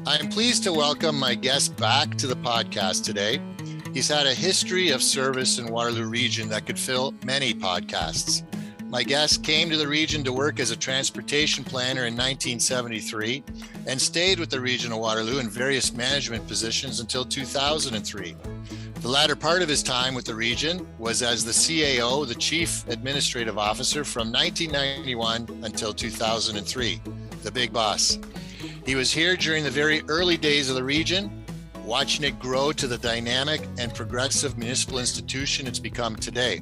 I am pleased to welcome my guest back to the podcast today. He's had a history of service in Waterloo Region that could fill many podcasts. My guest came to the region to work as a transportation planner in 1973 and stayed with the Region of Waterloo in various management positions until 2003. The latter part of his time with the region was as the CAO, the Chief Administrative Officer, from 1991 until 2003, the big boss. He was here during the very early days of the region, watching it grow to the dynamic and progressive municipal institution it's become today.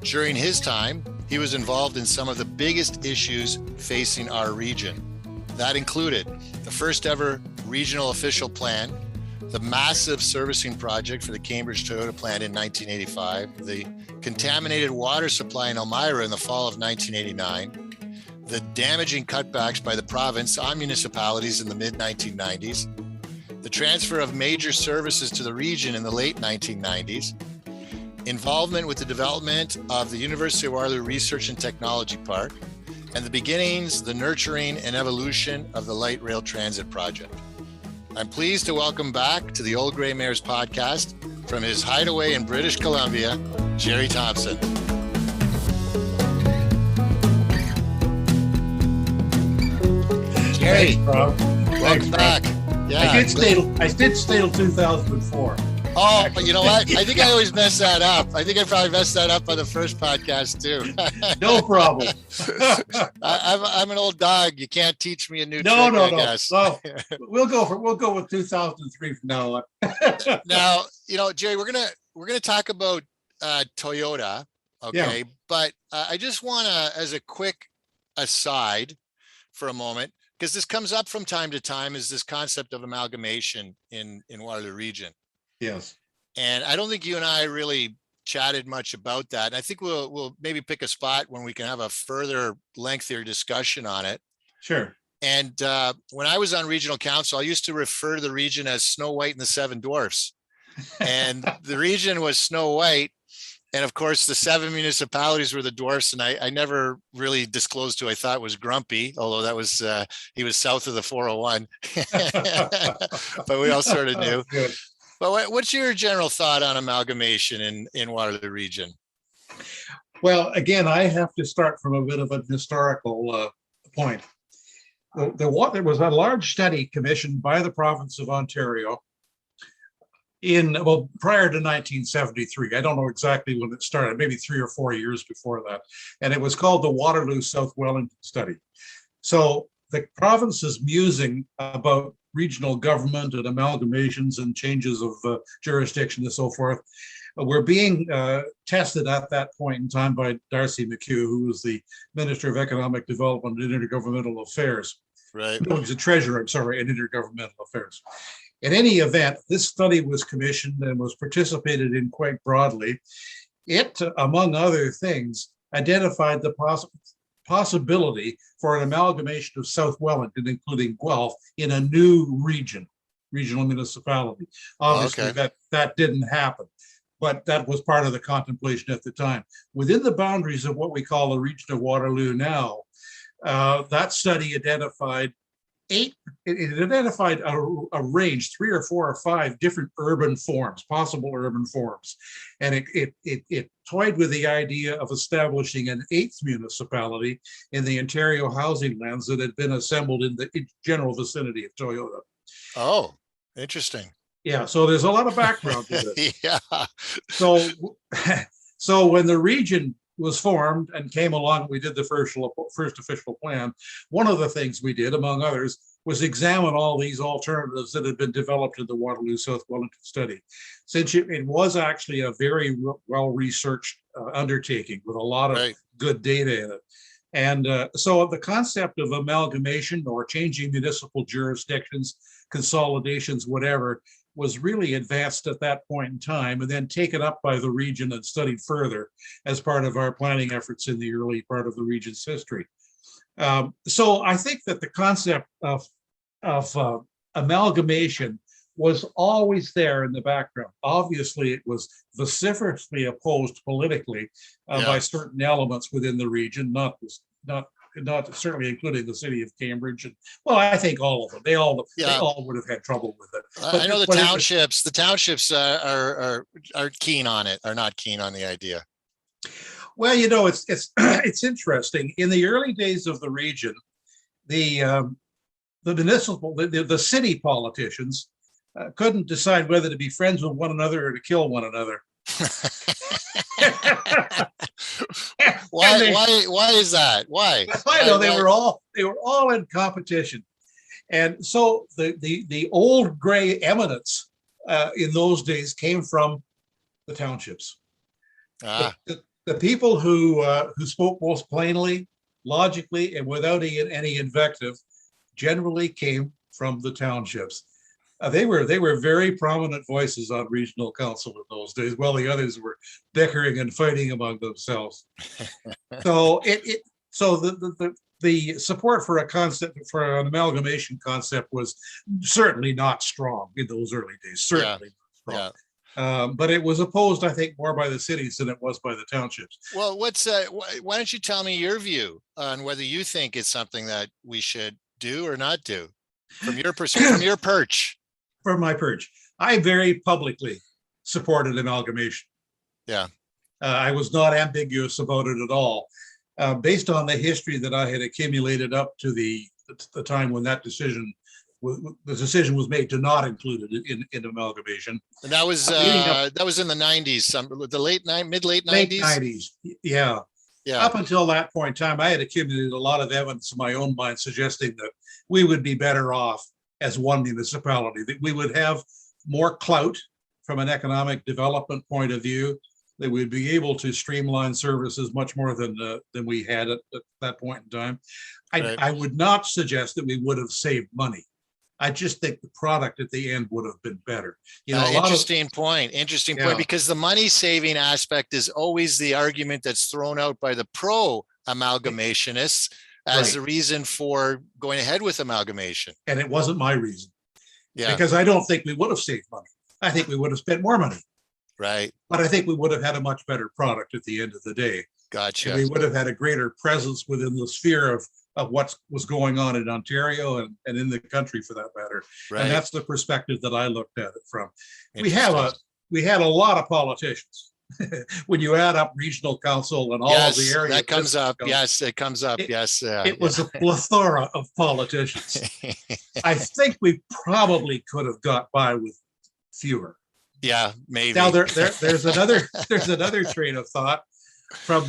During his time, he was involved in some of the biggest issues facing our region. That included the first ever regional official plan, the massive servicing project for the Cambridge Toyota plant in 1985, the contaminated water supply in Elmira in the fall of 1989, the damaging cutbacks by the province on municipalities in the mid-1990s, the transfer of major services to the region in the late 1990s, involvement with the development of the University of Waterloo Research and Technology Park, and the beginnings, the nurturing and evolution of the light rail transit project. I'm pleased to welcome back to the Old Grey Mares podcast from his hideaway in British Columbia, Gerry Thompson. Gerry, welcome back. Yeah, I did stay till 2004. Oh, actually. You know what? I think I always mess that up. I think I probably messed that up on the first podcast too. No problem. I'm an old dog. You can't teach me a new trick, I guess. No. We'll go with 2003 from now on. Now, Gerry, we're gonna talk about Toyota, okay? Yeah. But I just want to, as a quick aside, for a moment, because this comes up from time to time, is this concept of amalgamation in Waterloo Region. Yes. And I don't think you and I really chatted much about that. And I think we'll maybe pick a spot when we can have a further lengthier discussion on it. Sure. And when I was on regional council, I used to refer to the region as Snow White and the Seven Dwarfs. And the region was Snow White. And of course, the 7 municipalities were the dwarfs, and I never really disclosed who I thought was Grumpy, although that was he was south of the 401. But we all sort of knew. Good. But what's your general thought on amalgamation in Waterloo Region? Well, again, I have to start from a bit of an historical point. There was a large study commissioned by the province of Ontario prior to 1973. I don't know exactly when it started, maybe 3 or 4 years before that. And it was called the Waterloo South Wellington Study. So the province's musing about regional government and amalgamations and changes of jurisdiction and so forth were being tested at that point in time by Darcy McHugh, who was the Minister of Economic Development and Intergovernmental Affairs. Right. No, he was the Treasurer, in Intergovernmental Affairs. In any event, this study was commissioned and was participated in quite broadly. It, among other things, identified the possibility for an amalgamation of South Wellington, including Guelph, in a new regional municipality. Obviously, that didn't happen, but that was part of the contemplation at the time. Within the boundaries of what we call the Region of Waterloo now, that study identified a range, 3 or 4 or 5 different possible urban forms. And it toyed with the idea of establishing an 8th municipality in the Ontario housing lands that had been assembled in the general vicinity of Toyota. Oh, interesting. Yeah, so there's a lot of background to this. Yeah. So when the region was formed and came along, we did the first official plan. One of the things we did, among others, was examine all these alternatives that had been developed in the Waterloo South Wellington study. Since it was actually a very well-researched undertaking with a lot of good data in it. And so the concept of amalgamation or changing municipal jurisdictions, consolidations, whatever, was really advanced at that point in time and then taken up by the region and studied further as part of our planning efforts in the early part of the region's history. So I think that the concept of amalgamation was always there in the background. Obviously, it was vociferously opposed politically by certain elements within the region, not not certainly including the city of Cambridge. And, well, I think all of them. They all would have had trouble with it. I know the townships are keen on it, are not keen on the idea. Well, it's interesting. In the early days of the region, the city politicians couldn't decide whether to be friends with one another or to kill one another. Why is that? Why? I know they were all in competition. And so the old gray eminence in those days came from the townships. The people who spoke most plainly, logically, and without any invective generally came from the townships. They were very prominent voices on regional council in those days, while the others were bickering and fighting among themselves. So the support for an amalgamation concept was certainly not strong in those early days. Certainly not strong. Yeah. But it was opposed, I think, more by the cities than it was by the townships. Well, why don't you tell me your view on whether you think it's something that we should do or not do from your perspective, from your perch? From my perch, I very publicly supported amalgamation. Yeah. I was not ambiguous about it at all. Based on the history that I had accumulated up to the time when the decision was made to not include it in amalgamation. And that was in the 90s, mid-late 90s? Late 90s, yeah. Yeah. Up until that point in time, I had accumulated a lot of evidence in my own mind suggesting that we would be better off as one municipality, that we would have more clout from an economic development point of view, that we'd be able to streamline services much more than we had at that point in time. I would not suggest that we would have saved money. I just think the product at the end would have been better. Interesting point, because the money saving aspect is always the argument that's thrown out by the pro amalgamationists as the reason for going ahead with amalgamation. And it wasn't my reason. Yeah. Because I don't think we would have saved money. I think we would have spent more money. Right. But I think we would have had a much better product at the end of the day. Gotcha. And we would have had a greater presence within the sphere of what was going on in Ontario and in the country for that matter. Right. And that's the perspective that I looked at it from. We had a lot of politicians. When you add up regional council and all of the areas. That comes up. Yes, it comes up. It was a plethora of politicians. I think we probably could have got by with fewer. Yeah, maybe. Now there's another train of thought from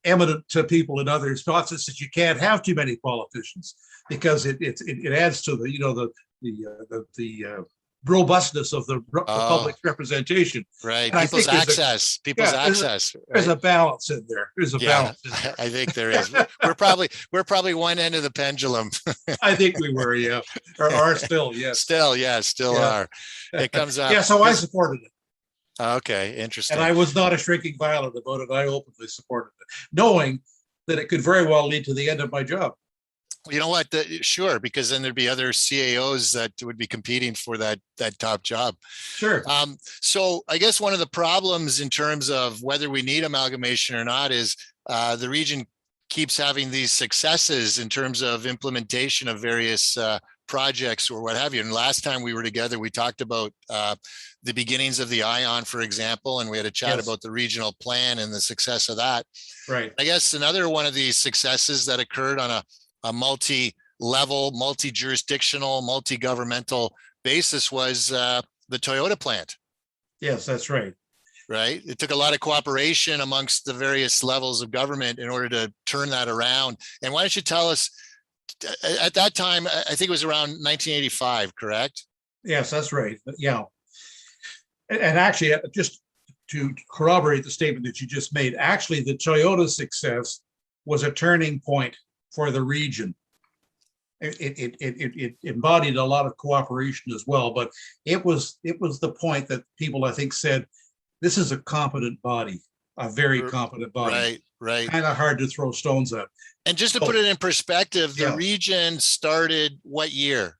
eminent to people in other spots that says you can't have too many politicians because it adds to the robustness of the public representation. Right. People's access. There's a balance in there. There's a balance. I think there is. We're probably one end of the pendulum. I think we were, yeah. Or are still, yes. Still are. It comes up. Yeah, so I supported it. Okay, interesting. And I was not a shrinking violet about it. I openly supported it, knowing that it could very well lead to the end of my job. You know what? Sure, because then there'd be other CAOs that would be competing for that top job. Sure. So I guess one of the problems in terms of whether we need amalgamation or not is the region keeps having these successes in terms of implementation of various projects or what have you. And last time we were together, we talked about the beginnings of the ION, for example, and we had a chat about the regional plan and the success of that. Right. I guess another one of these successes that occurred on a multi-level, multi-jurisdictional, multi-governmental basis was the Toyota plant. Yes, that's right. Right. It took a lot of cooperation amongst the various levels of government in order to turn that around. And why don't you tell us, at that time, I think it was around 1985, correct? Yes, that's right. Yeah. And actually, just to corroborate the statement that you just made, actually, the Toyota success was a turning point for the region. It embodied a lot of cooperation as well, but it was the point that people, I think, said, this is a competent body, a very competent body. Right. Kind of hard to throw stones at. And just to put it in perspective, the region started what year?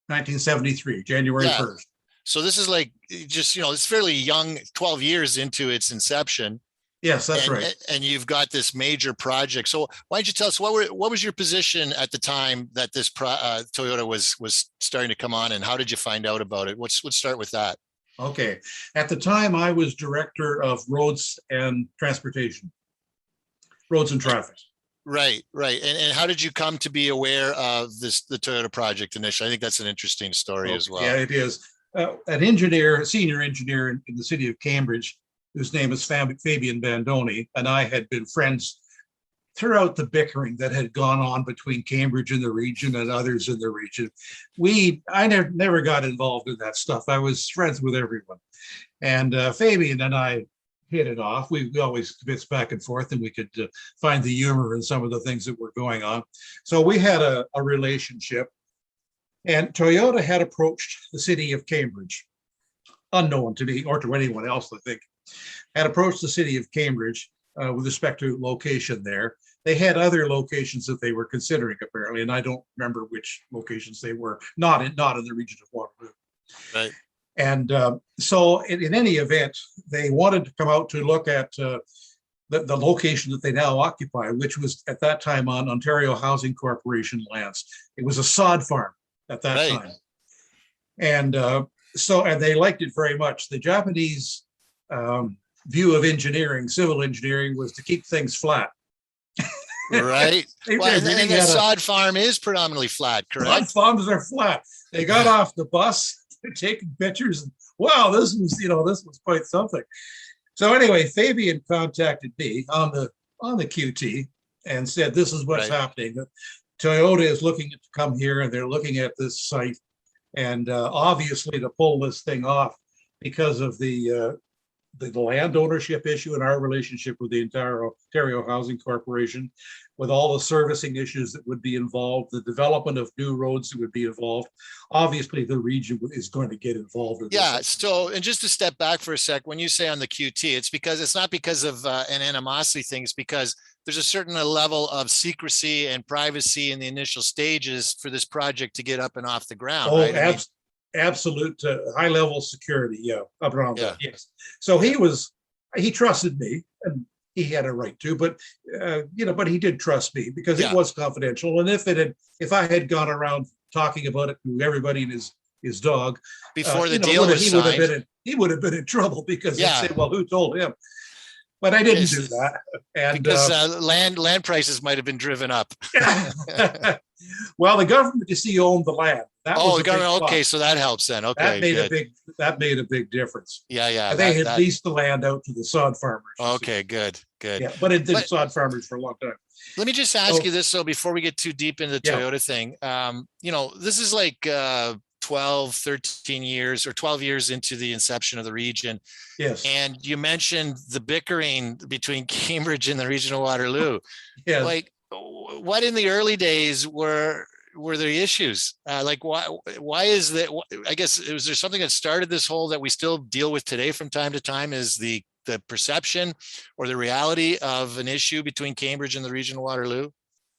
1973, January 1st. So this is like just, it's fairly young, 12 years into its inception. Yes, that's and right. and you've got this major project. So why don't you tell us what was your position at the time that this Toyota was starting to come on, and how did you find out about it? Let's start with that. Okay. At the time, I was director of roads and transportation, roads and traffic. Right, right. And how did you come to be aware of the Toyota project initially? I think that's an interesting story as Okay. Yeah, well. it is. An engineer, a senior engineer in the city of Cambridge, whose name is Fabian Bandoni, and I had been friends throughout the bickering that had gone on between Cambridge and the region and others in the region. I never got involved in that stuff. I was friends with everyone. And Fabian and I hit it off. We always bits back and forth, and we could find the humor in some of the things that were going on. So we had a relationship. And Toyota had approached the city of Cambridge, unknown to me or to anyone else, I think, had approached the city of Cambridge with respect to location there. They had other locations that they were considering, apparently, and I don't remember which locations they were, not in the region of Waterloo. Right. And so in any event, they wanted to come out to look at the location that they now occupy, which was at that time on Ontario Housing Corporation lands. It was a sod farm at that Right. time. And and they liked it very much. The Japanese view of engineering, civil engineering, was to keep things flat. Right. Well, and the sod farm is predominantly flat, correct? Sod farms are flat. They got off the bus, they're taking pictures, and wow, this was quite something. So anyway, Fabian contacted me on the QT and said, "This is what's happening. Toyota is looking to come here, and they're looking at this site, and obviously to pull this thing off because of the land ownership issue and our relationship with the Ontario Housing Corporation, with all the servicing issues that would be involved, the development of new roads that would be involved. Obviously, the region is going to get involved in this. So, and just to step back for a sec, when you say on the QT, it's not because of an animosity thing, it's because there's a certain level of secrecy and privacy in the initial stages for this project to get up and off the ground, right? Absolute high level security, up around that. Yes. So he trusted me, and he had a right to, but but he did trust me because it was confidential. And if I had gone around talking about it to everybody and his dog before the deal was signed, he would have been in trouble because they'd say, "Well, who told him?" But I didn't do that, and because land prices might have been driven up. Well, the government, you see, owned the land. The government. Okay, so that helps then. Okay, that made a big difference. Yeah. They had leased the land out to the sod farmers. Okay, good. Yeah, but it did sod farmers for a long time. Let me just ask you this, so before we get too deep into the Toyota thing, this is like 12, 13 years or 12 years into the inception of the region. Yes. And you mentioned the bickering between Cambridge and the Region of Waterloo. Yes. Like, what in the early days were there issues? Like, why is that? I guess, was there something that started this whole that we still deal with today from time to time, is the perception or the reality of an issue between Cambridge and the Region of Waterloo?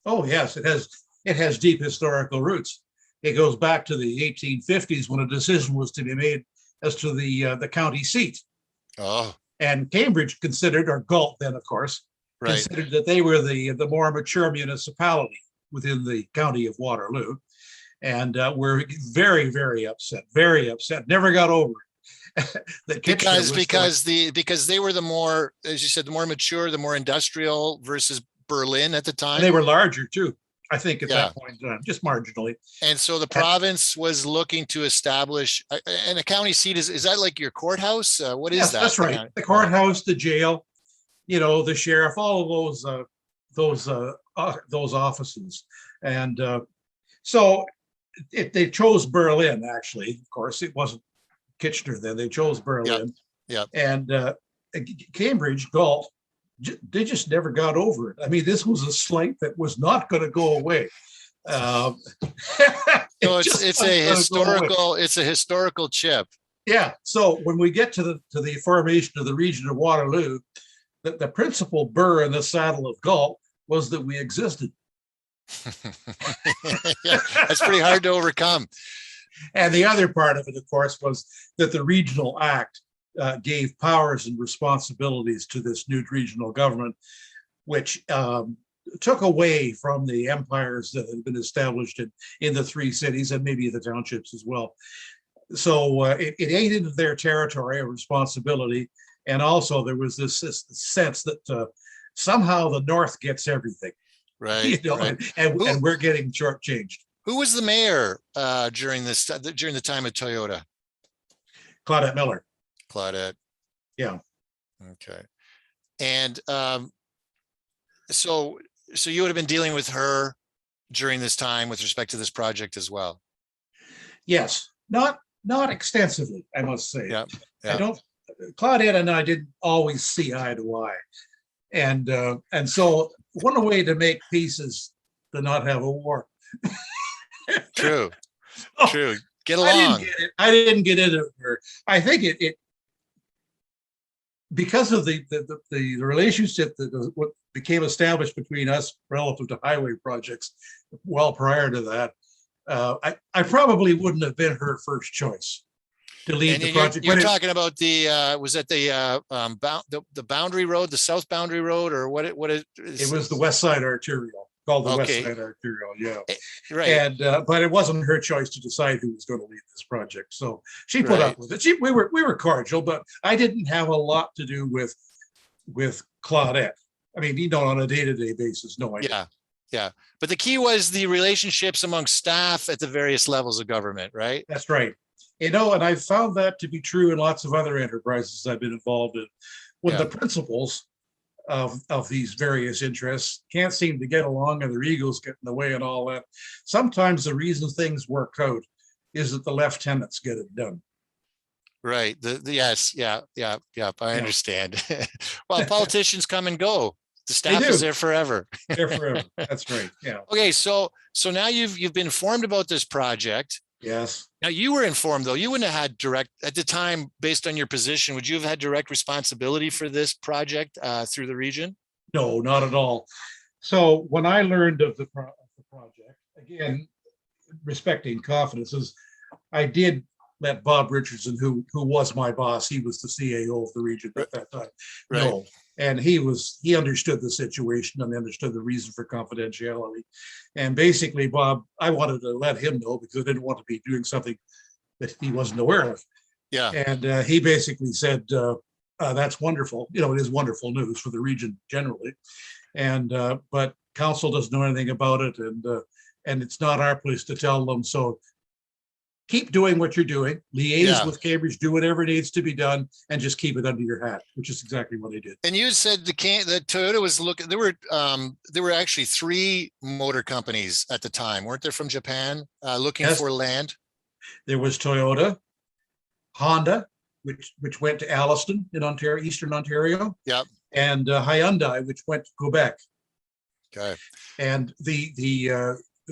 Oh, yes, it has deep historical roots. It goes back to the 1850s when a decision was to be made as to the county seat. Oh. And Cambridge considered, or Galt then, of course, considered that they were the more mature municipality within the county of Waterloo, and were very, very upset. Never got over it. because they were the more, as you said, the more mature, the more industrial versus Berlin at the time. And they were larger too, I think, at that point in time, just marginally. And so the province was looking to establish, and a county seat is that like your courthouse? What is that? That's right. The courthouse, the jail, the sheriff, all of those offices. And so they chose Berlin, actually. Of course, it wasn't Kitchener then. They chose Berlin. Yeah. And Cambridge, Galt, they just never got over it. I mean, this was a slight that was not going to go away. So it's a historical chip. Yeah. So when we get to the formation of the Region of Waterloo, the principal burr in the saddle of Galt was that we existed. That's pretty hard to overcome. And the other part of it, of course, was that the Regional Act gave powers and responsibilities to this new regional government, which took away from the empires that had been established in the three cities and maybe the townships as well. So it ate into their territory of responsibility. And also there was this sense that somehow the North gets everything. Right. Right. And we're getting shortchanged. Who was the mayor during the time of Toyota? Claudette Miller. Claudette. Yeah. Okay. And so you would have been dealing with her during this time with respect to this project as well? Yes, not extensively, I must say. Yeah. Claudette and I didn't always see eye to eye. And so one way to make peace is to not have a war. True. True. Get along. I didn't get into her. I think it because of the relationship that what became established between us relative to highway projects well prior to that, I probably wouldn't have been her first choice to lead the project. You're talking about was that the boundary road, the south boundary road, or what? It was the West Side Arterial, called the West Side Arterial. Yeah, right. And but it wasn't her choice to decide who was going to lead this project, so she put up with it. We were cordial, but I didn't have a lot to do with Claudette. I mean, on a day-to-day basis, no idea. Yeah. But the key was the relationships among staff at the various levels of government, right? That's right. And I've found that to be true in lots of other enterprises I've been involved in. When the principals of these various interests can't seem to get along and their egos get in the way and all that, sometimes the reason things work out is that the lieutenants get it done. Right. Yes. Yeah. I understand. Well, politicians come and go. The staff is there forever. They're forever. That's right. Yeah. Okay. So now you've been informed about this project. Yes. Now you were informed, though. You wouldn't have had direct at the time, based on your position. Would you have had direct responsibility for this project through the region? No, not at all. So when I learned of the project, again, respecting confidences, I did let Bob Richardson, who was my boss, he was the CAO of the region at that time, know. And he understood the situation and understood the reason for confidentiality. And basically, Bob, I wanted to let him know because I didn't want to be doing something that he wasn't aware of. Yeah. And he basically said, that's wonderful. It is wonderful news for the region generally. And but council doesn't know anything about it. And it's not our place to tell them. So keep doing what you're doing, liaise with Cambridge, do whatever needs to be done, and just keep it under your hat, which is exactly what they did. And you said that Toyota was looking. There were actually 3 motor companies at the time, weren't there, from Japan, looking for land? There was Toyota, Honda, which went to Alliston in Ontario, Eastern Ontario. Yep. And Hyundai, which went to Quebec. Okay. And the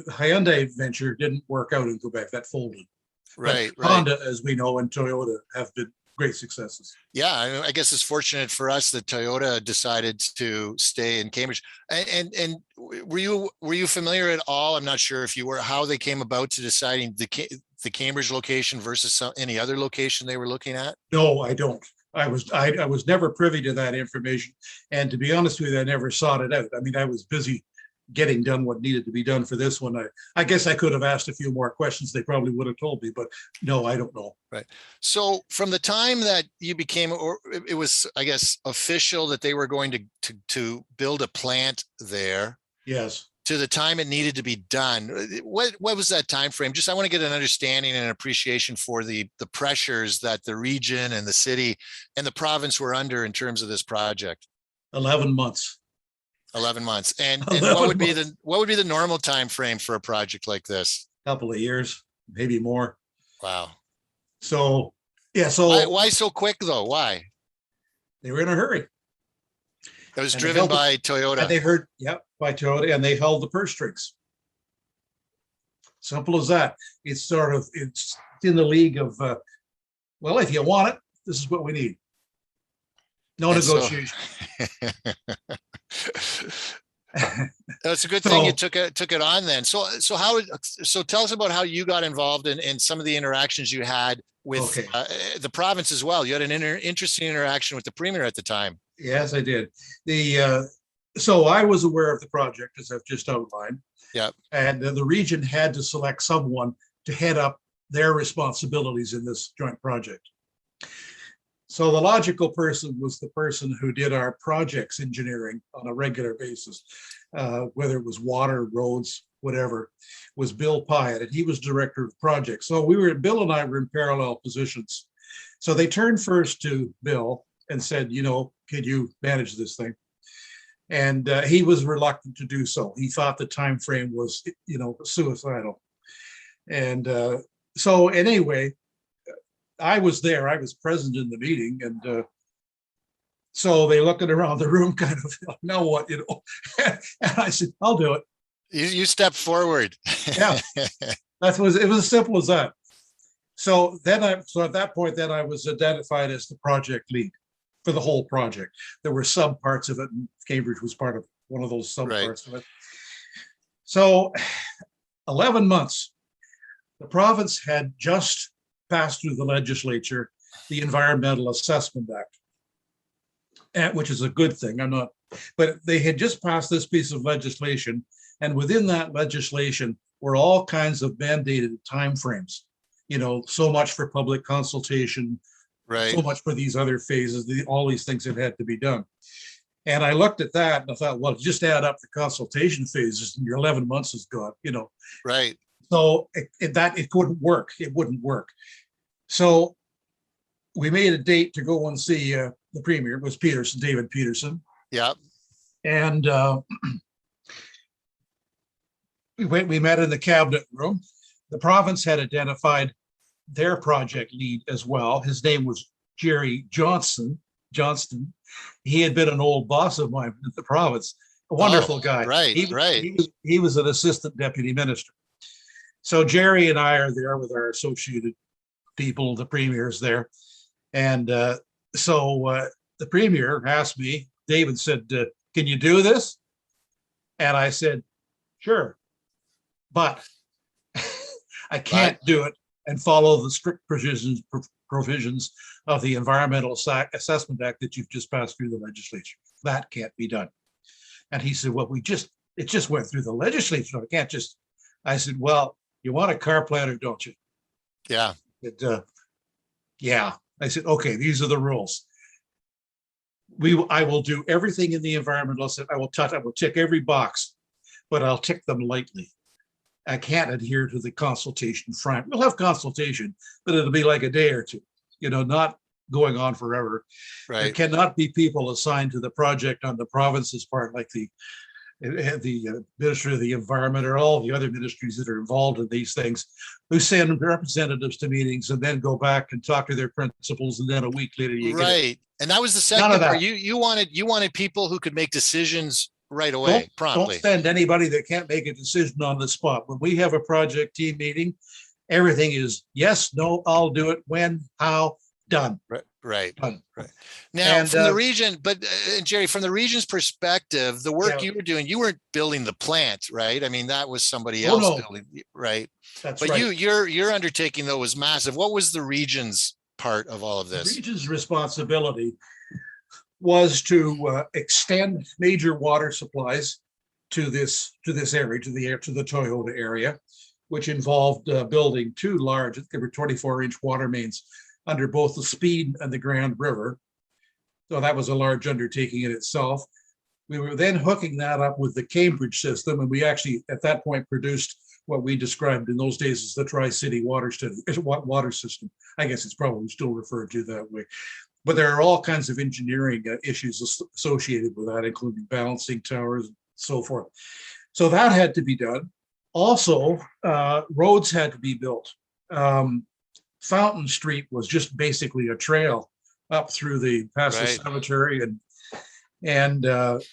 Hyundai venture didn't work out in Quebec. That folded. Right. Honda, as we know, and Toyota have been great successes. Yeah, I guess it's fortunate for us that Toyota decided to stay in Cambridge. And were you familiar at all? I'm not sure if you were, how they came about to deciding the Cambridge location versus any other location they were looking at? No, I don't. I was never privy to that information, and to be honest with you, I never sought it out. I mean, I was busy getting done what needed to be done for this one. I guess I could have asked a few more questions. They probably would have told me, but no, I don't know. Right. So from the time that you became, or it was, I guess, official that they were going to build a plant there. Yes. To the time it needed to be done. What was that time frame? Just I want to get an understanding and an appreciation for the pressures that the region and the city and the province were under in terms of this project. 11 months. 11 months. And 11 what would be the normal time frame for a project like this? A couple of years, maybe more. Wow. So yeah. So why so quick though? Why? They were in a hurry. It was driven by Toyota. And they heard, by Toyota, and they held the purse strings. Simple as that. It's in the league of, well, if you want it, this is what we need. No negotiation. It's a good thing you So, took it on then. So tell us about how you got involved in some of the interactions you had with okay. the province as well. You had an interesting interaction with the premier at the time. Yes, I did. So I was aware of the project, as I've just outlined, Yeah. and the region had to select someone to head up their responsibilities in this joint project. So the logical person was the person who did our projects engineering on a regular basis, whether it was water, roads, whatever, was Bill Pyatt, and he was director of projects. So Bill and I were in parallel positions. So they turned first to Bill and said, can you manage this thing? And he was reluctant to do so. He thought the time frame was, suicidal. And so anyway, I was there. I was present in the meeting, and so they looking around the room, kind of, now what, and I said, I'll do it. You step forward. Yeah, it was as simple as that. So at that point, then I was identified as the project lead for the whole project. There were sub parts of it, and Cambridge was part of one of those sub parts of it. So 11 months, the province had just passed through the legislature the Environmental Assessment Act, which is a good thing. But they had just passed this piece of legislation, and within that legislation were all kinds of mandated timeframes. So much for public consultation, right? So much for these other phases, all these things that had to be done. And I looked at that and I thought, well, just add up the consultation phases, and your 11 months is gone. Right. So it couldn't work. It wouldn't work. So we made a date to go and see the premier. It was David Peterson. Yeah. And we met in the cabinet room. The province had identified their project lead as well. His name was Gerry Johnston. He had been an old boss of mine at the province. A wonderful guy. Right. He was an assistant deputy minister. So Gerry and I are there with our associated people, the premier's there. And so the premier asked me, David said, can you do this? And I said, sure, but I can't do it and follow the strict provisions of the Environmental Assessment Act that you've just passed through the legislature. That can't be done. And he said, well, it just went through the legislature. I can't just, I said, well, you want a car planner, don't you? Yeah. Yeah. I said, okay, these are the rules. I will do everything in the environmental. I will tick every box, but I'll tick them lightly. I can't adhere to the consultation front. We'll have consultation, but it'll be like a day or two, not going on forever. Right. There cannot be people assigned to the project on the province's part, like the Ministry of the Environment or all the other ministries that are involved in these things, who send representatives to meetings and then go back and talk to their principals, and then a week later you get it. And that was the second part. You wanted people who could make decisions right away, promptly. Don't send anybody that can't make a decision on the spot. When we have a project team meeting, everything is yes, no, I'll do it, when, how, done. Right. Done. Right. Now, from the region, but Gerry, from the region's perspective, the work you were doing, you weren't building the plant, right? I mean, that was somebody else building, right? That's but right. Your undertaking though was massive. What was the region's part of all of this? The region's responsibility was to extend major water supplies to this area, to the Toyota area, which involved building two large, there were 24-inch water mains under both the Speed and the Grand River. So that was a large undertaking in itself. We were then hooking that up with the Cambridge system, and we actually at that point produced what we described in those days as the Tri-City water system. I guess it's probably still referred to that way. But there are all kinds of engineering issues associated with that, including balancing towers and so forth. So that had to be done. Also, roads had to be built. Fountain Street was just basically a trail up through past the cemetery, and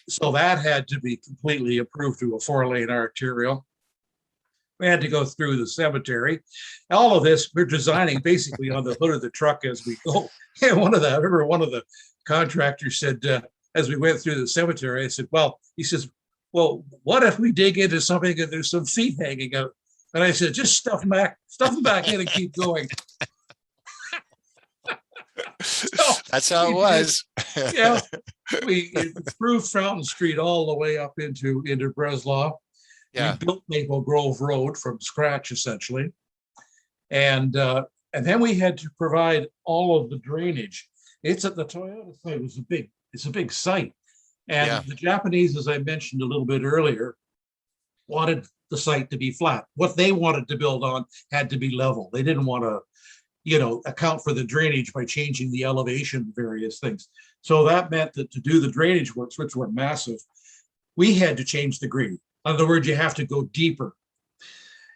so that had to be completely improved to a 4-lane arterial. We had to go through the cemetery. All of this we're designing basically on the hood of the truck as we go. And one of the contractors said, as we went through the cemetery, I said, well, he says, well, what if we dig into something and there's some feet hanging out? And I said, just stuff them back in and keep going. So That's how it we did, was. yeah, we through Fountain Street all the way up into Breslau. We Yeah. built Maple Grove Road from scratch, essentially, and then we had to provide all of the drainage. It's at the Toyota site. It's a big site, and Yeah. the Japanese, as I mentioned a little bit earlier, wanted the site to be flat. What they wanted to build on had to be level. They didn't want to, account for the drainage by changing the elevation of various things. So that meant that to do the drainage works, which were massive, we had to change the grade. In other words, you have to go deeper.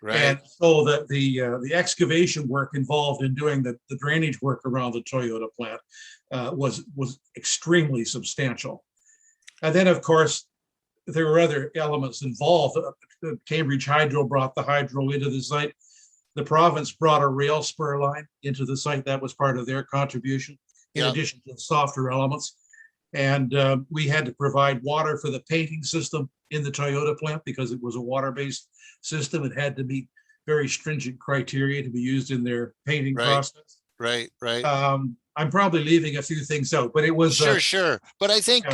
Right. And so that the excavation work involved in doing the drainage work around the Toyota plant was extremely substantial. And then, of course, there were other elements involved. Cambridge Hydro brought the hydro into the site. The province brought a rail spur line into the site. That was part of their contribution, in addition to the softer elements. And we had to provide water for the painting system in the Toyota plant because it was a water-based system. It had to meet very stringent criteria to be used in their painting process. Right. I'm probably leaving a few things out, but it was sure. But I think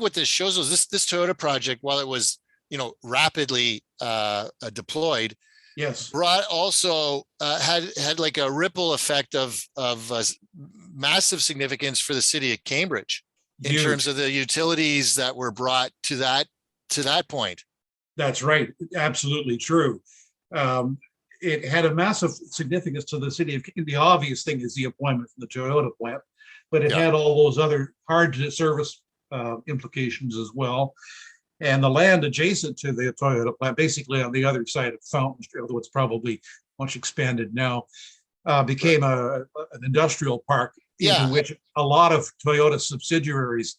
what this shows us, this Toyota project, while it was rapidly deployed, yes, brought also had like a ripple effect of massive significance for the city of Cambridge in terms of the utilities that were brought to that point. That's right. Absolutely true. It had a massive significance to the city of. The obvious thing is the appointment from the Toyota plant, but it had all those other hard to service implications as well. And the land adjacent to the Toyota plant, basically on the other side of Fountain Street, although it's probably much expanded now, became an industrial park into which a lot of Toyota subsidiaries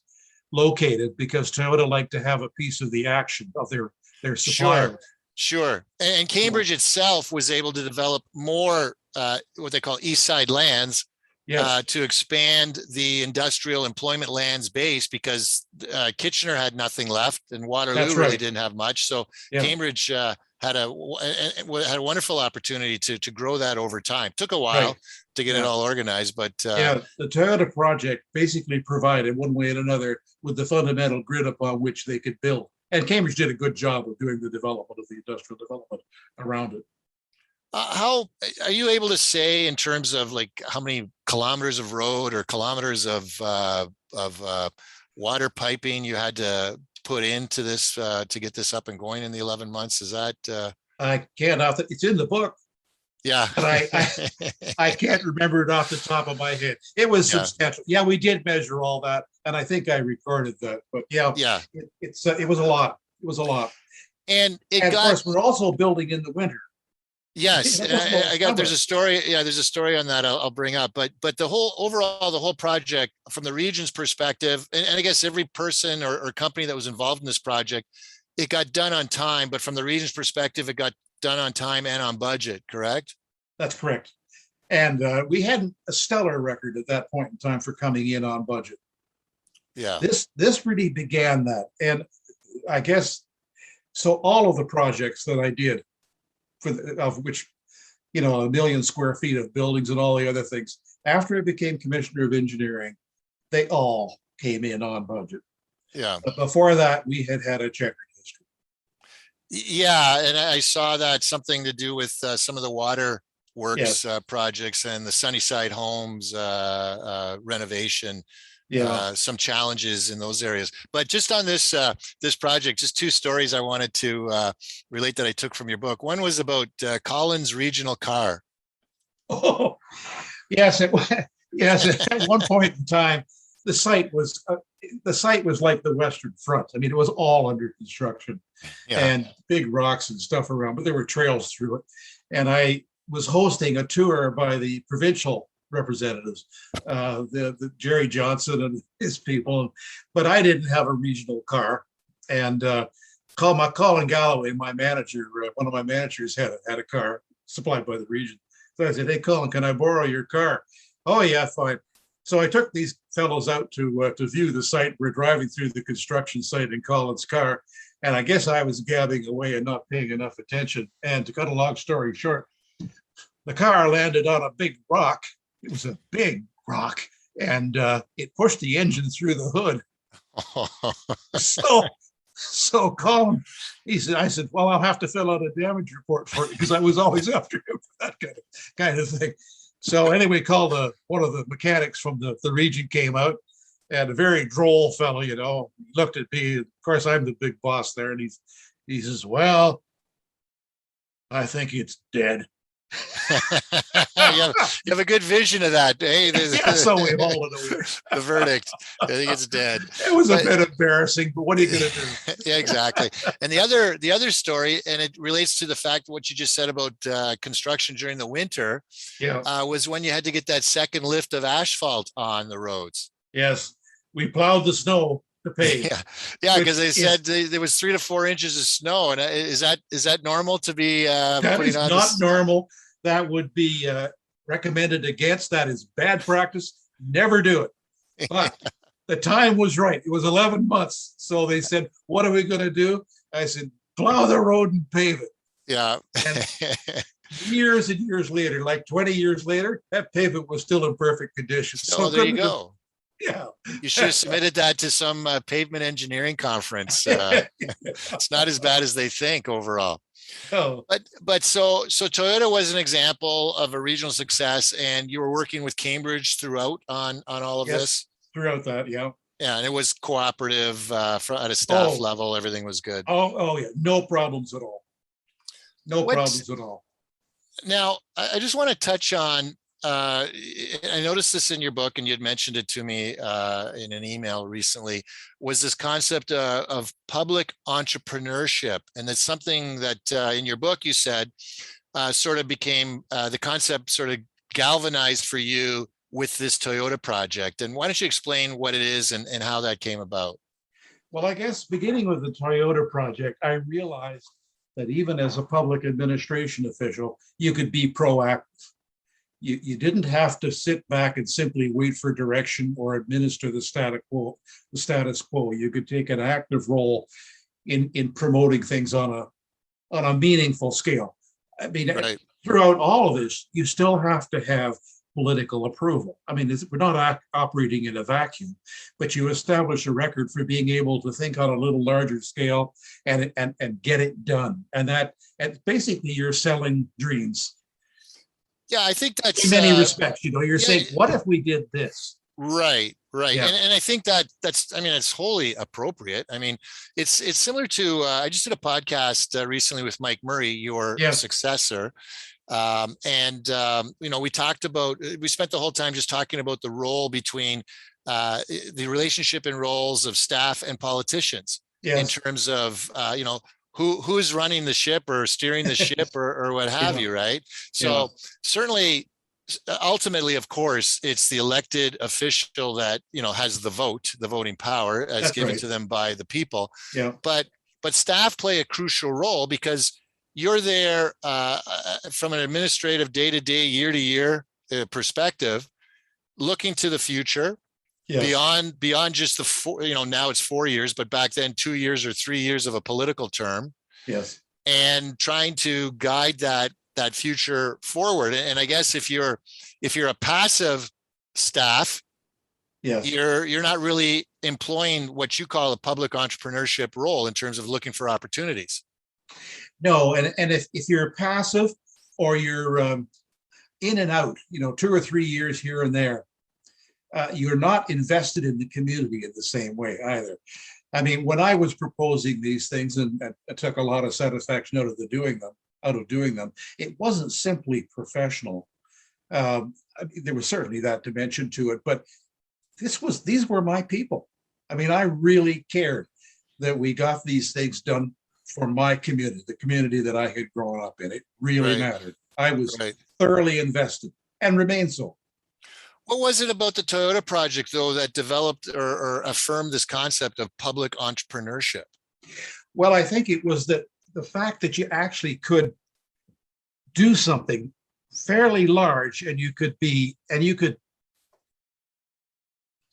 located, because Toyota liked to have a piece of the action of their suppliers. Sure. And Cambridge itself was able to develop more what they call East Side lands to expand the industrial employment lands base, because Kitchener had nothing left and Waterloo really didn't have much. So Cambridge had a wonderful opportunity to grow that over time. Took a while to get it all organized, but the Toyota project basically provided, one way and another, with the fundamental grid upon which they could build. And Cambridge did a good job of doing the development of the industrial development around it. How are you able to say, in terms of like how many kilometers of road or kilometers of water piping you had to put into this to get this up and going in the 11 months? Is that I can't. It's in the book. Yeah, but I can't remember it off the top of my head. It was substantial. Yeah, we did measure all that, and I think I recorded that. But it was a lot. It was a lot. And of course, we're also building in the winter. Yes, there's a story. Yeah, there's a story on that I'll bring up. But the whole project, from the region's perspective, and I guess every person or company that was involved in this project, it got done on time. But from the region's perspective, it got done on time and on budget. Correct? That's correct. And we had a stellar record at that point in time for coming in on budget. Yeah. This really began that, and I guess so. All of the projects that I did, of which, 1 million square feet of buildings and all the other things, after I became commissioner of engineering, they all came in on budget. Yeah. But before that, we had a checkered history. Yeah, and I saw that something to do with some of the water works projects and the Sunnyside Homes renovation. Some challenges in those areas. But just on this project, just two stories I wanted to relate that I took from your book. One was about Collins Regional Car. Oh, yes, at one point in time, the site was like the Western Front. I mean, it was all under construction and big rocks and stuff around, but there were trails through it. And I was hosting a tour by the provincial representatives, the Gerry Thompson and his people, but I didn't have a regional car. And Colin Galloway, my manager, one of my managers had a car supplied by the region. So I said, "Hey, Colin, can I borrow your car?" "Oh yeah, fine." So I took these fellows out to view the site. We're driving through the construction site in Colin's car, And I guess I was gabbing away and not paying enough attention. And to cut a long story short, the car landed on a big rock. It was a big rock, and it pushed the engine through the hood. So Colin, I said, well, I'll have to fill out a damage report for it, because I was always after him for that kind of thing. So anyway, called one of the mechanics from the region came out, and a very droll fellow, looked at me. Of course, I'm the big boss there, and he says, well, I think it's dead. You have a good vision of that. Hey, yeah, so we hold it. The verdict. I think it's dead. It was a bit embarrassing, but what are you going to do? Yeah, exactly. And the other story, and it relates to the fact what you just said about construction during the winter. Yeah, was when you had to get that second lift of asphalt on the roads. Yes, we plowed the snow to pave. Yeah, because they said there was 3 to 4 inches of snow, and is that normal to be? That is not normal. That would be recommended against. That is bad practice. Never do it. But the time was right. It was 11 months. So they said, what are we going to do? I said, plow the road and pave it. Yeah. And years and years later, like 20 years later, that pavement was still in perfect condition. So there you go. Yeah. You should have submitted that to some pavement engineering conference. It's not as bad as they think overall. Oh. But so Toyota was an example of a regional success, and you were working with Cambridge throughout on all of this. Throughout that, yeah. Yeah, and it was cooperative at a staff level. Everything was good. Oh yeah, no problems at all. No problems at all. Now, I just want to touch on. I noticed this in your book, and you had mentioned it to me in an email recently, was this concept of public entrepreneurship. And that's something that in your book you said sort of became the concept sort of galvanized for you with this Toyota project. And why don't you explain what it is and how that came about? Well, I guess beginning with the Toyota project, I realized that even as a public administration official, you could be proactive. You didn't have to sit back and simply wait for direction or administer the status quo. You could take an active role in promoting things on a meaningful scale. I mean, right. Throughout all of this, you still have to have political approval. I mean, we're not operating in a vacuum, but you establish a record for being able to think on a little larger scale and get it done. And basically you're selling dreams. Yeah, I think that's in many respects, you're saying, what if we did this? Right. Yeah. And I think it's wholly appropriate. I mean, it's similar to, I just did a podcast recently with Mike Murray, your successor. We talked about, we spent the whole time just talking about the role between the relationship and roles of staff and politicians in terms of, who's running the ship or steering the ship or what have you, right? So certainly, ultimately, of course, it's the elected official that has the voting power as given to them by the people. Yeah. But staff play a crucial role because you're there from an administrative day-to-day, year-to-year perspective, looking to the future. Yes. Beyond just now it's 4 years, but back then 2 years or 3 years of a political term. Yes. And trying to guide that future forward. And I guess if you're a passive staff, you're not really employing what you call a public entrepreneurship role in terms of looking for opportunities. No, and if you're passive or you're in and out, 2 or 3 years here and there, you're not invested in the community in the same way either. I mean, when I was proposing these things, and I took a lot of satisfaction out of doing them, it wasn't simply professional. There was certainly that dimension to it, but these were my people. I mean, I really cared that we got these things done for my community, the community that I had grown up in. It really mattered. I was thoroughly invested and remain so. What was it about the Toyota project, though, that developed or affirmed this concept of public entrepreneurship? Well, I think it was the fact that you actually could do something fairly large, and you could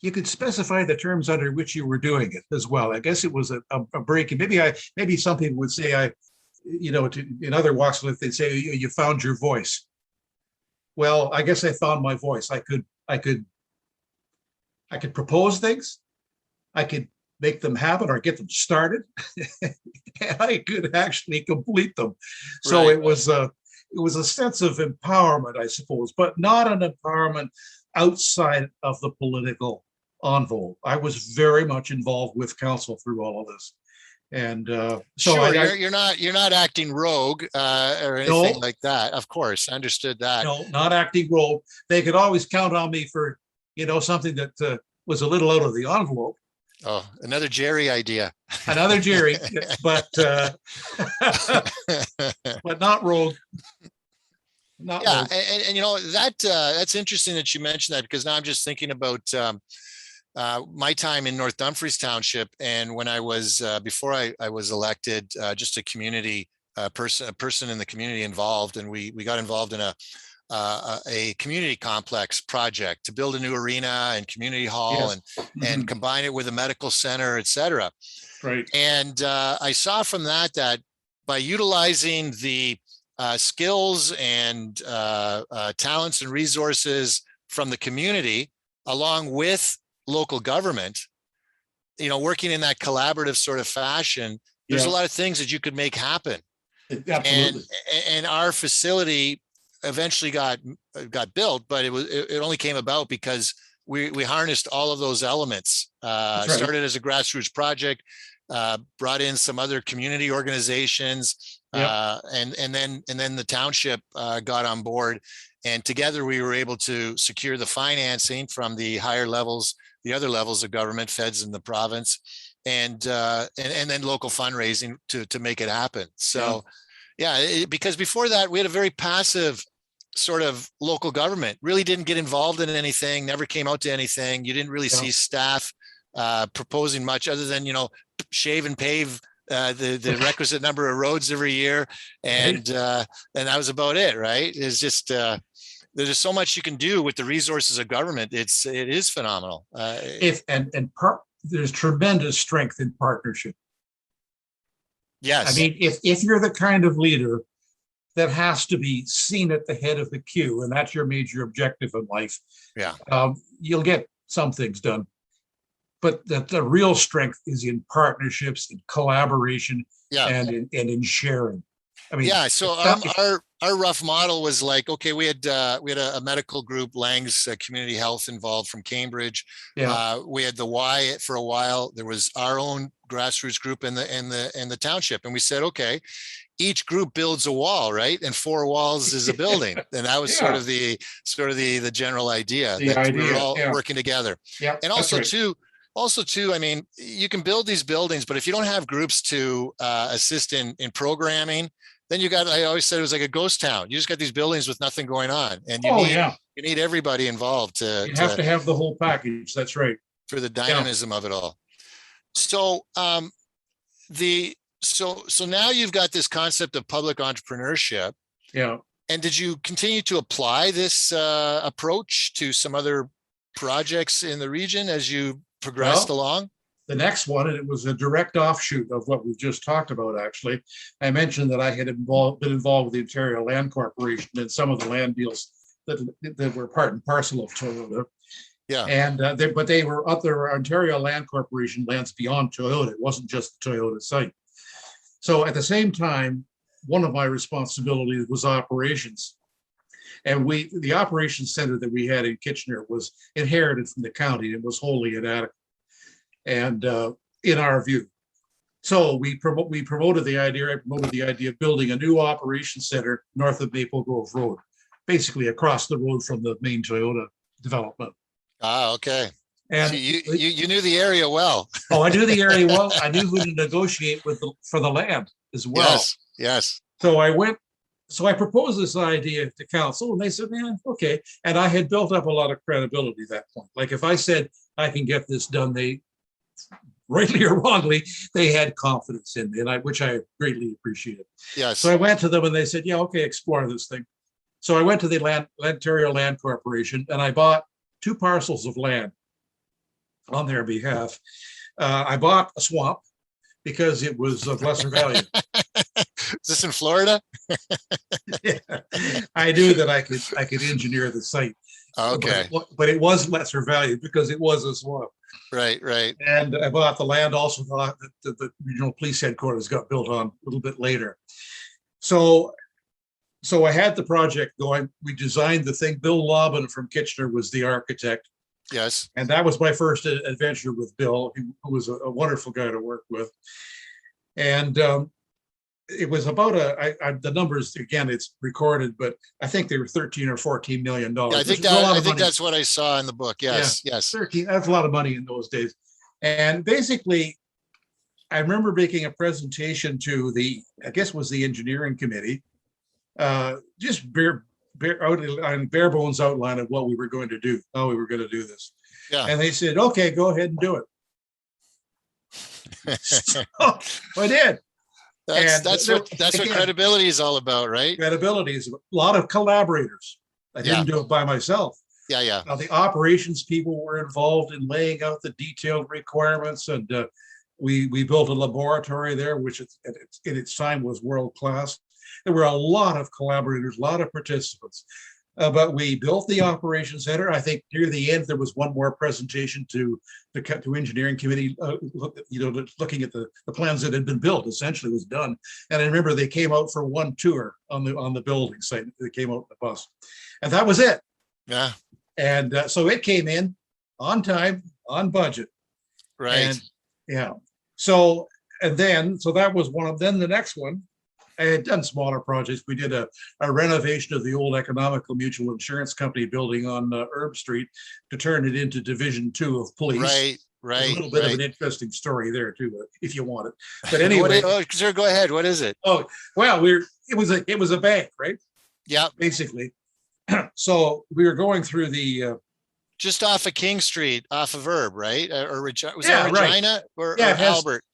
you could specify the terms under which you were doing it as well. I guess it was a break. And maybe some people would say, in other walks of life, they'd say you found your voice. Well, I guess I found my voice. I could propose things. I could make them happen or get them started. And I could actually complete them. So Right. it was a sense of empowerment, I suppose, but not an empowerment outside of the political envelope. I was very much involved with council through all of this. And so sure, you're not acting rogue or anything like that. Of course, I understood that. No, not acting rogue. They could always count on me for something that was a little out of the envelope. Oh, another Gerry idea. Another Gerry, but but not rogue. Not yeah, rogue. and that's interesting that you mentioned that, because now I'm just thinking about my time in North Dumfries Township, and when I was before I was elected, just a community person in the community involved, and we got involved in a community complex project to build a new arena and community hall, Yes. and combine it with a medical center, et cetera. Right. And I saw from that by utilizing the skills and talents and resources from the community, along with local government, working in that collaborative sort of fashion, there's a lot of things that you could make happen. Absolutely. And our facility eventually got built, but it only came about because we harnessed all of those elements. Right. Started as a grassroots project, brought in some other community organizations, and then the township got on board, and together we were able to secure the financing from the higher levels, the other levels of government, feds in the province, and then local fundraising to make it happen. So because before that we had a very passive sort of local government, really didn't get involved in anything, never came out to anything. You didn't really see staff proposing much other than shave and pave the requisite number of roads every year, and that was about it. Right? It's just there's just so much you can do with the resources of government. It is phenomenal. There's tremendous strength in partnership. Yes. I mean, if you're the kind of leader that has to be seen at the head of the queue, and that's your major objective in life, you'll get some things done. But the real strength is in partnerships, in collaboration, and in sharing. I mean, so our rough model was like, okay, we had a medical group, Lang's Community Health, involved from Cambridge. We had the Y for a while. There was our own grassroots group in the township, and we said, okay, each group builds a wall, right? And 4 walls is a building. And that was sort of the general idea, that we were all working together. And also too, I mean, you can build these buildings, but if you don't have groups to assist in programming, then I always said it was like a ghost town. You just got these buildings with nothing going on, and you need everybody involved you have to have the whole package. That's right. For the dynamism of it all. So so now you've got this concept of public entrepreneurship. Yeah. And did you continue to apply this approach to some other projects in the region as you progressed along? The next one, and it was a direct offshoot of what we've just talked about, actually. I mentioned that I had been involved with the Ontario Land Corporation and some of the land deals that were part and parcel of Toyota. Yeah. And but they were other Ontario Land Corporation lands beyond Toyota. It wasn't just the Toyota site. So at the same time, one of my responsibilities was operations. And the operations center that we had in Kitchener was inherited from the county. It was wholly inadequate, and in our view. So we promoted the idea. I promoted the idea of building a new operations center north of Maple Grove Road, basically across the road from the main Toyota development. Ah, okay. And so you knew the area well. Oh, I knew the area well. I knew who to negotiate with for the land as well. Yes. So I proposed this idea to council, and they said, "Man, okay." And I had built up a lot of credibility at that point. Like if I said I can get this done, they, rightly or wrongly, they had confidence in me, and which I greatly appreciated. Yes. So I went to them, and they said, "Yeah, okay, explore this thing." So I went to the Ontario Land Corporation, and I bought 2 parcels of land on their behalf. I bought a swamp because it was of lesser value. Is this in Florida? Yeah. I knew that I could engineer the site. Okay. But it was lesser value because it was a swamp. Right, right. And I bought the land also that the regional police headquarters got built on a little bit later. So I had the project going. We designed the thing. Bill Lobbin from Kitchener was the architect. Yes. And that was my first adventure with Bill, who was a wonderful guy to work with. And it was about the numbers, again, it's recorded, but I think they were 13 or 14 million dollars. Yeah, I think that's what I saw in the book. Yes, yeah, yes. 13, that's a lot of money in those days. And basically, I remember making a presentation to I guess it was the engineering committee, just bare bones outline of what we were going to do, how we were going to do this. Yeah. And they said, okay, go ahead and do it. So I did. That's what credibility is all about, right? Credibility is a lot of collaborators. I didn't do it by myself. Yeah, yeah. Now, the operations people were involved in laying out the detailed requirements, and we built a laboratory there, which in its time was world class. There were a lot of collaborators, a lot of participants. But we built the operations center. I think near the end there was one more presentation to engineering committee, looking at the plans that had been built. Essentially was done. And I remember they came out for one tour on the building site. They came out in the bus, and that was it. Yeah. And so it came in on time, on budget. Right. And yeah. So that was one of them. The next one, I had done smaller projects. We did a renovation of the old Economical Mutual Insurance Company building on Herb Street to turn it into Division 2 of police. Right, right. There's a little bit of an interesting story there too, if you want it. But anyway, sir, go ahead. What is it? Oh well, it was a bank, right? Yeah, basically. So we were going through the just off of King Street, off of Herb, right? Or was that Regina? Right. Or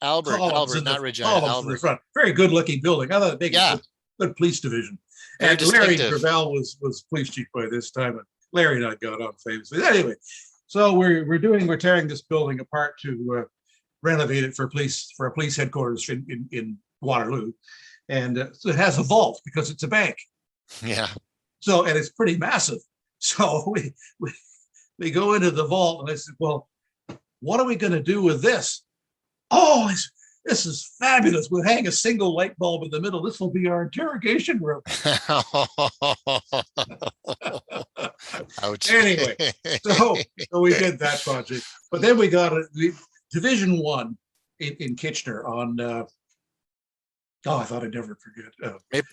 Albert, not Regina. Albert. In the front. Very good looking building. I thought good police division. And Larry Gravel was police chief by this time, and Larry and I got on famously. Anyway, so we're tearing this building apart to renovate it for a police headquarters in Waterloo, and so it has a vault because it's a bank. Yeah. So, and it's pretty massive. So we go into the vault, and I said, well, what are we going to do with this? Oh, this is fabulous. We'll hang a single light bulb in the middle. This will be our interrogation room. Ouch. Anyway, so we did that project. But then we got Division 1 in Kitchener on, I thought I'd never forget.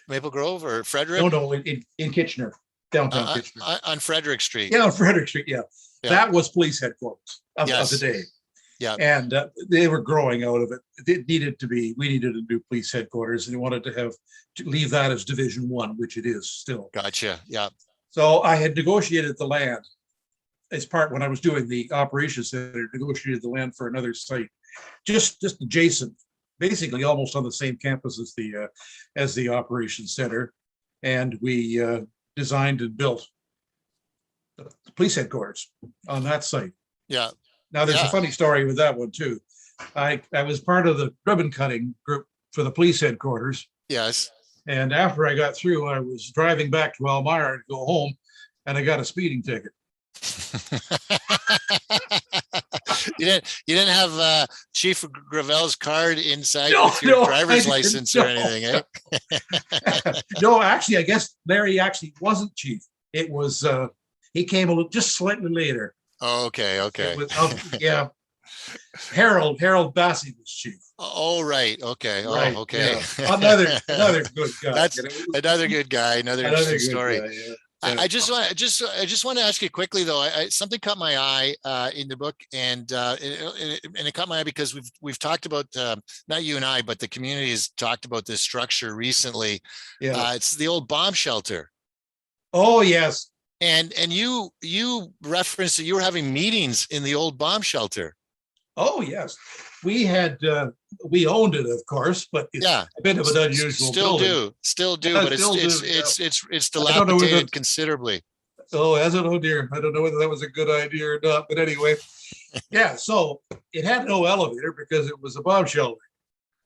Maple Grove or Frederick? No, in Kitchener. Downtown Kitchener. On Frederick Street. Yeah, on Frederick Street, yeah. That was police headquarters of the day. Yeah. And they were growing out of it. We needed to do police headquarters, and they wanted to leave that as Division 1, which it is still. Gotcha, yeah. So I had negotiated the land as part, when I was doing the operations center, negotiated the land for another site, just adjacent, basically almost on the same campus as the operations center. And we designed and built the police headquarters on that site. Yeah. Now there's a funny story with that one too. I was part of the ribbon cutting group for the police headquarters. Yes. And after I got through, I was driving back to Elmira to go home, and I got a speeding ticket. You didn't have Chief Gravel's card inside with your driver's license or anything, eh? No, actually, I guess Larry actually wasn't chief. It was he came just slightly later. Oh, okay. Yeah. Harold Bassey was chief. Oh, right. Okay. Oh, right. okay. Yeah. Another good guy. That's another good guy. Another interesting story. Guy, yeah. I just want to ask you quickly though. Something caught my eye in the book, and it caught my eye because we've talked about not you and I, but the community has talked about this structure recently. Yeah, it's the old bomb shelter. Oh yes. And you referenced that you were having meetings in the old bomb shelter. Oh yes, we we owned it, of course, but it's a bit of an unusual still building. Still do, but it's dilapidated considerably. Oh, has it? Oh dear. I don't know whether that was a good idea or not. But anyway, yeah. So it had no elevator because it was a bomb shelter.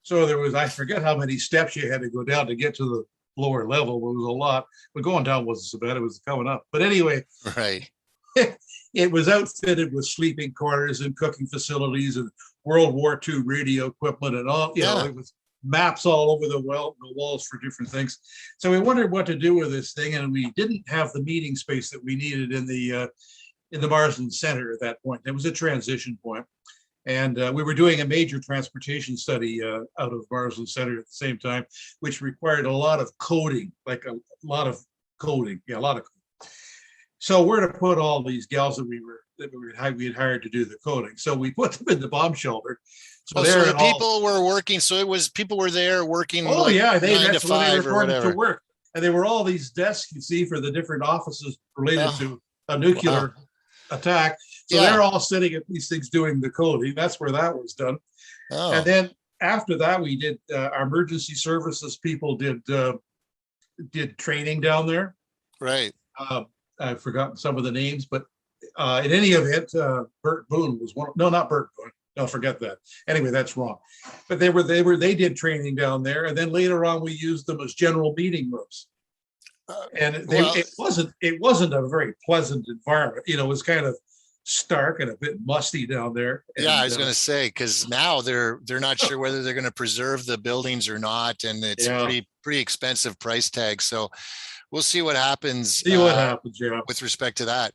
So there was, I forget how many steps you had to go down to get to the lower level. But it was a lot. But going down wasn't so bad. It was coming up. But anyway, Right. it was outfitted with sleeping quarters and cooking facilities and World War II radio equipment and all, Yeah. it was maps all over the walls for different things. So we wondered what to do with this thing, and we didn't have the meeting space that we needed in the Marsden Center at that point. It was a transition point. And we were doing a major transportation study out of Marsden Center at the same time, which required a lot of coding, like a lot of coding. Yeah, a lot of coding. So where to put all these gals that we had hired to do the coding. So we put them in the bomb shelter. So the people were working. So it was people were there working. Oh, like yeah, that's when they reported to work. And there were all these desks, you see, for the different offices related to a nuclear attack. So they're all sitting at these things doing the coding. That's where that was done. Oh. And then after that, we did our emergency services people did training down there. Right. I've forgotten some of the names, but in any event, Bert Boone was one. No, not Bert Boone. No, forget that. Anyway, that's wrong. But they did training down there, and then later on we used them as general meeting rooms. And it wasn't a very pleasant environment. It was kind of stark and a bit musty down there. And, I was going to say, because now they're not sure whether they're going to preserve the buildings or not, and it's pretty expensive price tag. So we'll see what happens. With respect to that.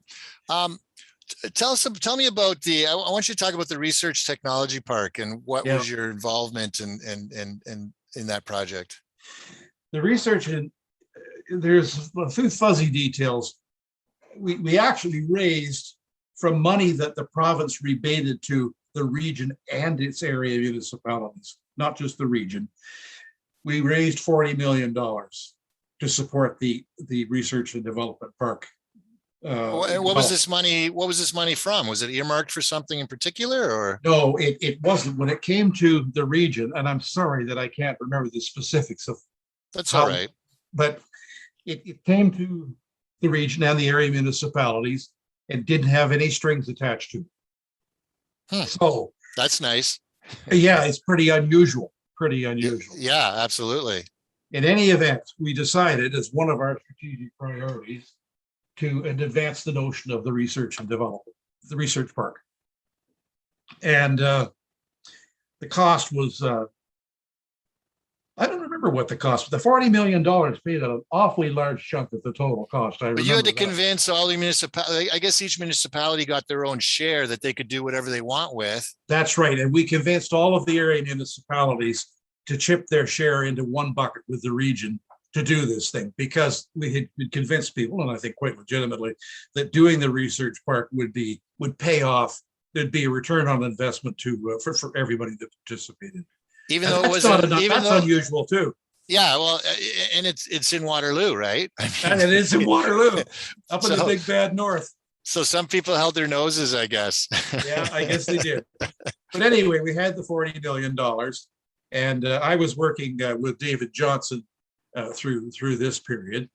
Tell me about I want you to talk about the Research Technology Park and what was your involvement in that project. The research, and there's a few fuzzy details. We actually raised from money that the province rebated to the region and its area municipalities, not just the region. We raised $40 million to support the Research and Development Park. What was this money from? Was it earmarked for something in particular, or? No, it wasn't. When it came to the region, and I'm sorry that I can't remember the specifics of. That's all right. But it came to the region and the area municipalities and didn't have any strings attached to it. So that's nice. Yeah, it's pretty unusual. Yeah, absolutely. In any event, we decided as one of our strategic priorities to advance the notion of the research and development, the research park. And the cost was, I don't remember what the cost, but the $40 million paid an awfully large chunk of the total cost. But you had to convince all the municipalities. I guess each municipality got their own share that they could do whatever they want with. That's right. And we convinced all of the area municipalities to chip their share into one bucket with the region to do this thing, because we had convinced people, and I think quite legitimately, that doing the research park would pay off. There'd be a return on investment for everybody that participated. Even though that's unusual too. Yeah, well, and it's in Waterloo, right? And it is in Waterloo, up in the big bad north. So some people held their noses, I guess. Yeah, I guess they did. But anyway, we had the $40 million, and I was working with David Johnson through this period.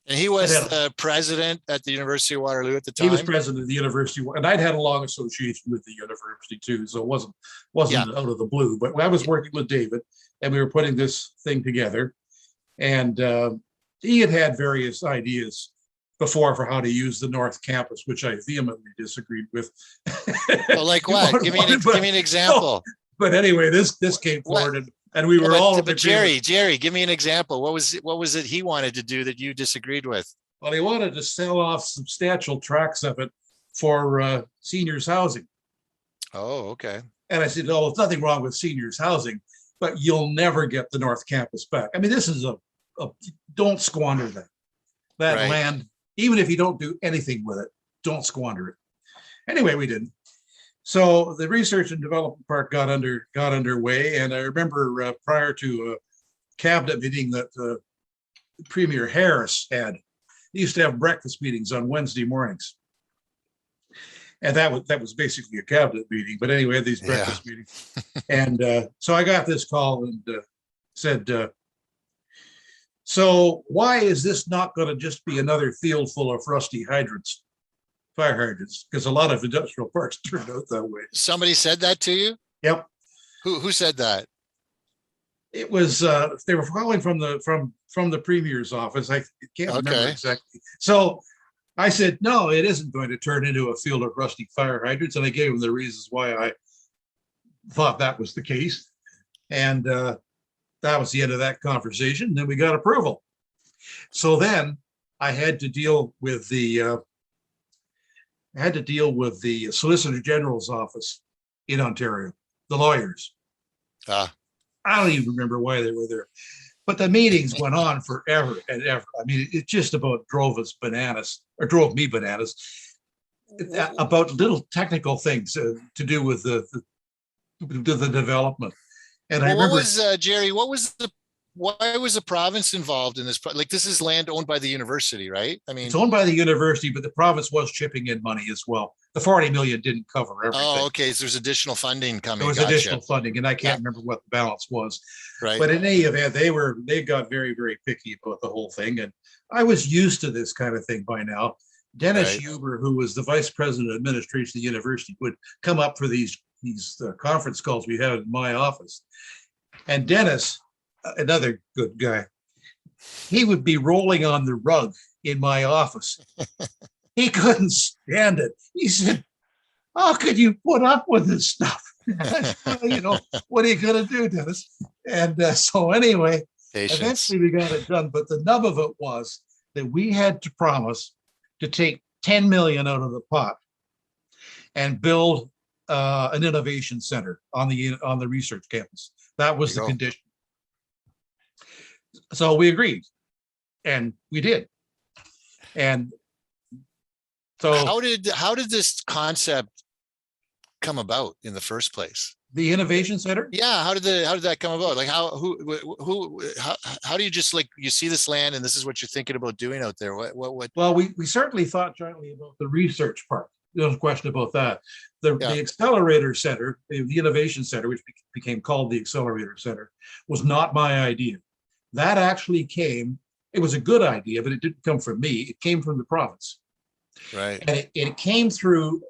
And he was the president at the University of Waterloo at the time. He was president of the university, and I'd had a long association with the university too, so it wasn't out of the blue. But I was working with David, and we were putting this thing together. And he had various ideas before for how to use the North Campus, which I vehemently disagreed with. Well, like what? Give me an example. But anyway, this came forward, and we were all. But Gerry, give me an example. What was it he wanted to do that you disagreed with? Well, he wanted to sell off substantial tracts of it for seniors housing. Oh, okay. And I said, "Oh, there's nothing wrong with seniors housing, but you'll never get the North Campus back. I mean, this is don't squander that Right. land, even if you don't do anything with it. Don't squander it." Anyway, we didn't. So the Research and Development Park got underway, and I remember prior to a cabinet meeting that Premier Harris had, he used to have breakfast meetings on Wednesday mornings, and that was basically a cabinet meeting. But anyway, these breakfast meetings, and so I got this call and said, So why is this not going to just be another field full of rusty hydrants, fire hydrants? Because a lot of industrial parks turned out that way. Somebody said that to you? Yep. Who said that? It was they were calling from the premier's office. I can't remember exactly. So I said, no, it isn't going to turn into a field of rusty fire hydrants. And I gave him the reasons why I thought that was the case. And that was the end of that conversation. Then we got approval. So then I had to deal with the Solicitor General's office in Ontario, the lawyers. I don't even remember why they were there, but the meetings went on forever and ever. I mean, it just about drove me bananas about little technical things to do with the development. And I remember, what was Gerry? Why was the province involved in this? Like, this is land owned by the university, right? I mean, it's owned by the university, but the province was chipping in money as well. The 40 million didn't cover everything. Oh, okay. So there's additional funding coming. There was additional funding, and I can't remember what the balance was. Right. But in any event, they got very, very picky about the whole thing. And I was used to this kind of thing by now. Dennis Huber, who was the vice president of administration of the university, would come up for these conference calls we had in my office. And Dennis, another good guy, he would be rolling on the rug in my office. He couldn't stand it. He said, how could you put up with this stuff? You know, what are you going to do, Dennis? And so anyway, eventually we got it done. But the nub of it was that we had to promise to take 10 million out of the pot and build an innovation center on the research campus. That was the condition. So we agreed, and we did. And so how did this concept come about in the first place? The innovation center? Yeah. How did that come about? Like how do you just, like, you see this land and this is what you're thinking about doing out there? What? Well, we certainly thought jointly about the research part. There's no question about that. The accelerator center, the innovation center, which became called the accelerator center, was not my idea. That actually came, it was a good idea, but it didn't come from me. It came from the province. Right. And it came through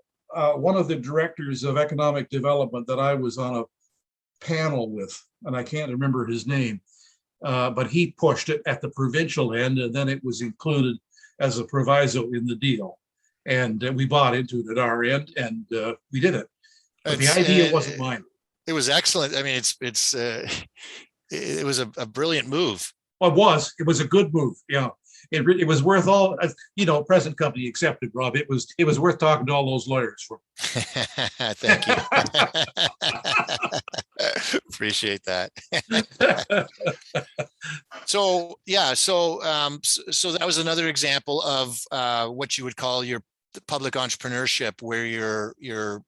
one of the directors of economic development that I was on a panel with, and I can't remember his name, but he pushed it at the provincial end, and then it was included as a proviso in the deal. And we bought into it at our end, and we did it. But the idea wasn't mine. It was excellent. I mean, it was a brilliant move. Well, it was a good move. Yeah. It was worth all, present company accepted, Rob. It was worth talking to all those lawyers for. Thank you. Appreciate that. So that was another example of what you would call your public entrepreneurship, where you're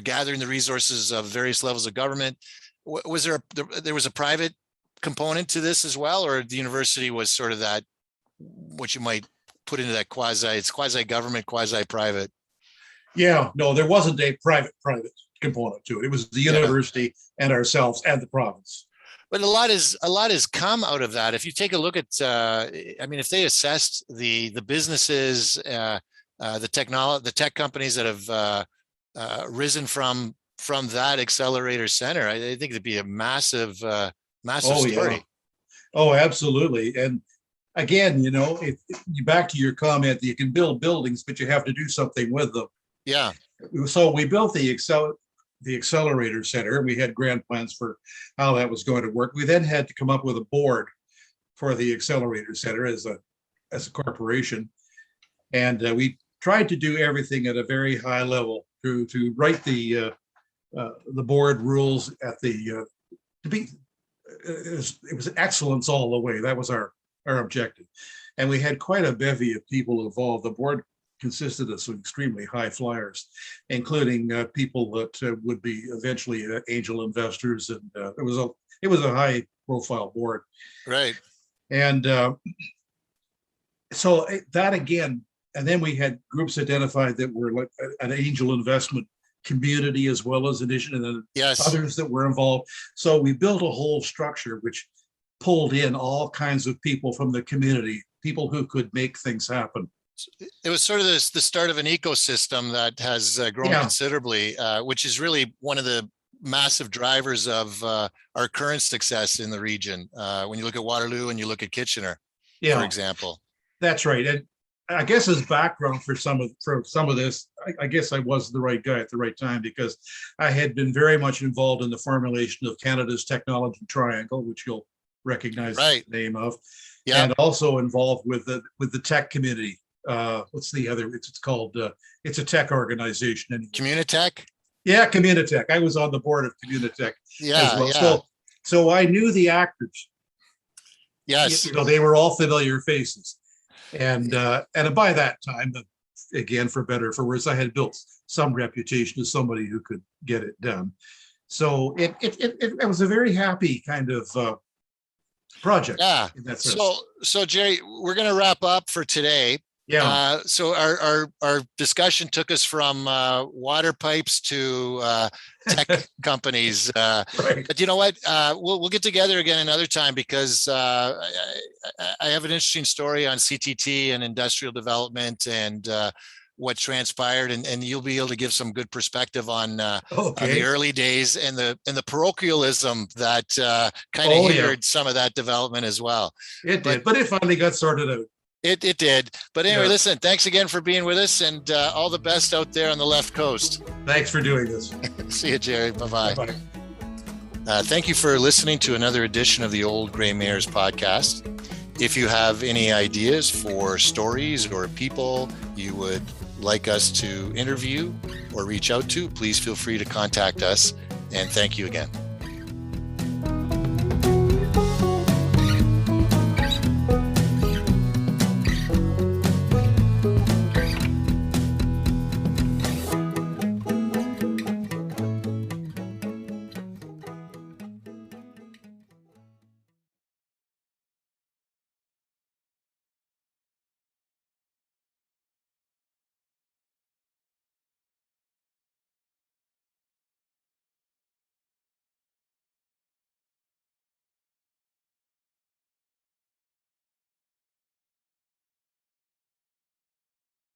gathering the resources of various levels of government. Was there was a private component to this as well, or the university was sort of that, what you might put into that quasi-government, quasi-private? Yeah, no, there wasn't a private component to it. It was the university and ourselves and the province. But a lot has come out of that. If you take a look at, if they assessed the businesses, the tech companies that have risen from that accelerator center, I think it'd be a massive story. Yeah. Oh, absolutely. And again, back to your comment that you can build buildings, but you have to do something with them. Yeah. So we built the accelerator center. We had grand plans for how that was going to work. We then had to come up with a board for the accelerator center as a corporation, and we tried to do everything at a very high level to write the board rules at the it was excellence all the way. That was our objective. And we had quite a bevy of people involved. The board consisted of some extremely high flyers, including people that would be eventually angel investors. And it was a high profile board. Right. And so that again, and then we had groups identified that were like an angel investment community as well as addition, and then others that were involved. So we built a whole structure which pulled in all kinds of people from the community, people who could make things happen. It was sort of the start of an ecosystem that has grown considerably, which is really one of the massive drivers of our current success in the region. When you look at Waterloo and you look at Kitchener, for example. That's right. And I guess as background for some of this, I guess I was the right guy at the right time, because I had been very much involved in the formulation of Canada's Technology Triangle, which you'll recognize the name of, and also involved with the tech community. What's the other? It's called. It's a tech organization. Anyway. Communitech. Yeah, Communitech. I was on the board of Communitech as well. So I knew the actors. Yes, they were all familiar faces, and by that time, again, for better or for worse, I had built some reputation as somebody who could get it done. So it was a very happy kind of project. Yeah. So Gerry, we're going to wrap up for today. Yeah. So our discussion took us from water pipes to tech companies. But you know what? We'll get together again another time, because I have an interesting story on CTT and industrial development and what transpired, and you'll be able to give some good perspective on the early days and the parochialism that kind of hindered some of that development as well. It did, but it finally got sorted out. It did. But anyway, listen, thanks again for being with us, and all the best out there on the left coast. Thanks for doing this. See you, Gerry. Bye-bye. Bye-bye. Thank you for listening to another edition of the Old Grey Mares podcast. If you have any ideas for stories or people you would like us to interview or reach out to, please feel free to contact us. And thank you again.